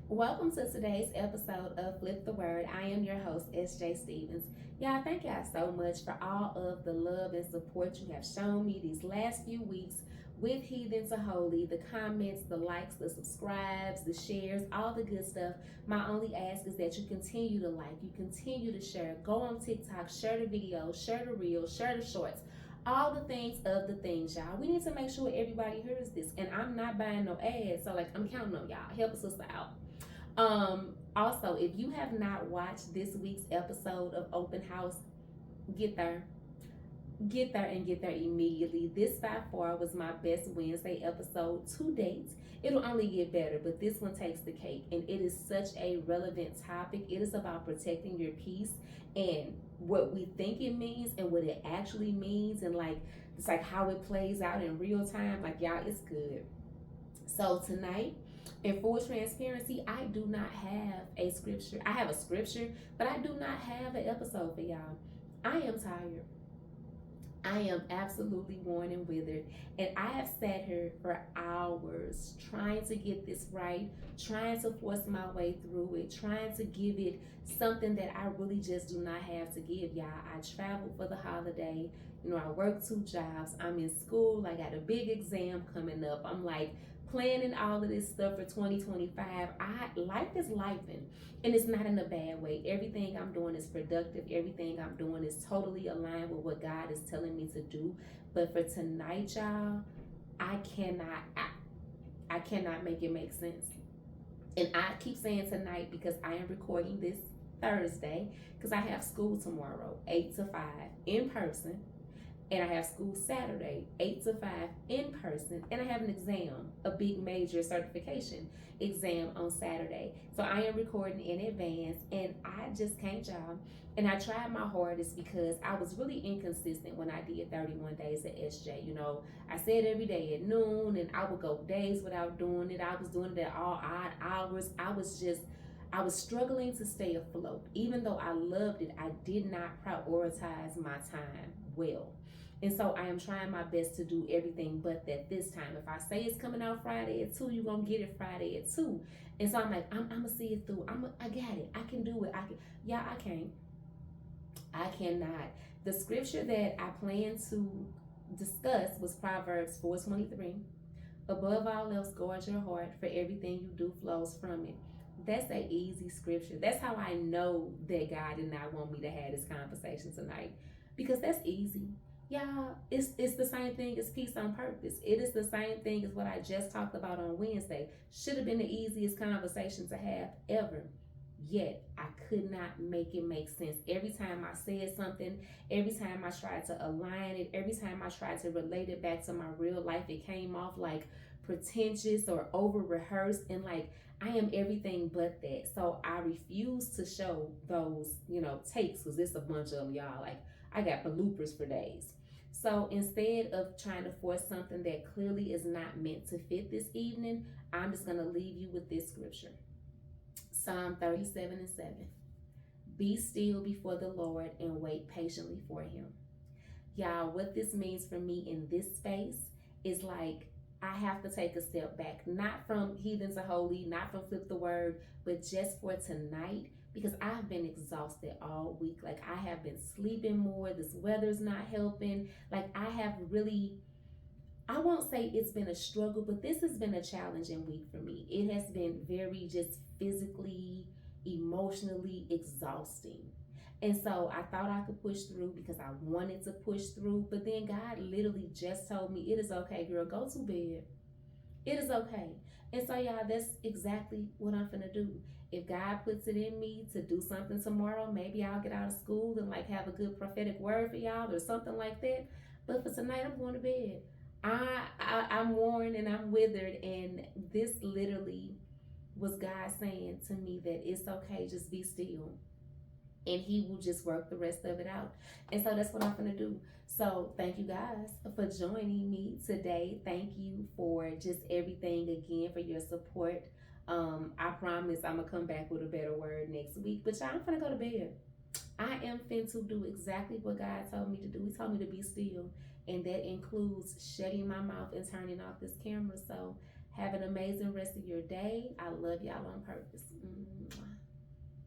Welcome to today's episode of Flip the Word. I am your host, SJ Stevens. Y'all, thank y'all so much for all of the love and support you have shown me these last few weeks with Heathen to Holy, the comments, the likes, the subscribes, the shares, all the good stuff. My only ask is that you continue to like, you continue to share, go on TikTok, share the videos, share the reels, share the shorts. All the things of the things, y'all. We need to make sure everybody hears this. And I'm not buying no ads, so I'm counting on y'all. Help a sister out. Also, if you have not watched this week's episode of Open House, get there. Get there and get there immediately. This by far was my best Wednesday episode to date. It'll only get better, but this one takes the cake, and it is such a relevant topic. It is about protecting your peace and what we think it means and what it actually means, and it's like how it plays out in real time. Y'all, it's good. So tonight, in full transparency, I do not have a scripture. I have a scripture, but I do not have an episode for y'all. I am tired. I am absolutely worn and withered, and I have sat here for hours trying to get this right, trying to force my way through it, trying to give it something that I really just do not have to give y'all. I traveled for the holiday. I work 2 jobs. I'm in school. I got a big exam coming up. I'm planning all of this stuff for 2025. Life is lifing, and it's not in a bad way. Everything I'm doing is productive. Everything I'm doing is totally aligned with what God is telling me to do. But for tonight, y'all, I cannot I cannot make it make sense. And I keep saying tonight because I am recording this Thursday because I have school tomorrow, 8 to 5 in person. And I have school Saturday, 8 to 5 in person. And I have an exam, a big major certification exam on Saturday. So I am recording in advance, and I just can't, y'all. And I tried my hardest because I was really inconsistent when I did 31 days at SJ. I said every day at noon, and I would go days without doing it. I was doing it at all odd hours. I was struggling to stay afloat. Even though I loved it, I did not prioritize my time well. And so I am trying my best to do everything but that this time. If I say it's coming out Friday at 2, you're going to get it Friday at 2. And so I'm going to see it through. I got it. I can do it. Yeah, I can't. I cannot. The scripture that I plan to discuss was Proverbs 4:23. Above all else, guard your heart, for everything you do flows from it. That's an easy scripture. That's how I know that God did not want me to have this conversation tonight, because that's easy. Y'all, it's the same thing as peace on purpose. It is the same thing as what I just talked about on Wednesday. Should have been the easiest conversation to have ever. Yet I could not make it make sense. Every time I said something, every time I tried to align it, every time I tried to relate it back to my real life, it came off like pretentious or over rehearsed, and I am everything but that. So I refuse to show those, takes, because it's a bunch of them, y'all. I got bloopers for days. So instead of trying to force something that clearly is not meant to fit this evening, I'm just going to leave you with this scripture. Psalm 37:7. Be still before the Lord and wait patiently for him. Y'all, what this means for me in this space is I have to take a step back, not from Heathen to Holy, not from Flip the Word, but just for tonight, because I've been exhausted all week. I have been sleeping more. This weather's not helping. I have really, I won't say it's been a struggle, but this has been a challenging week for me. It has been very just physically, emotionally exhausting. And so I thought I could push through because I wanted to push through. But then God literally just told me, it is okay, girl, go to bed. It is okay. And so, y'all, that's exactly what I'm finna do. If God puts it in me to do something tomorrow, maybe I'll get out of school and have a good prophetic word for y'all or something like that. But for tonight, I'm going to bed. I'm worn and I'm withered, and this literally was God saying to me that it's okay, just be still, and he will just work the rest of it out. And so that's what I'm gonna do. So thank you guys for joining me today. Thank you for just everything again, for your support. I promise I'm gonna come back with a better word next week. But y'all, I'm gonna go to bed. I am fin to do exactly what God told me to do. He told me to be still, and that includes shutting my mouth and turning off this camera. So Have an amazing rest of your day. I love y'all on purpose.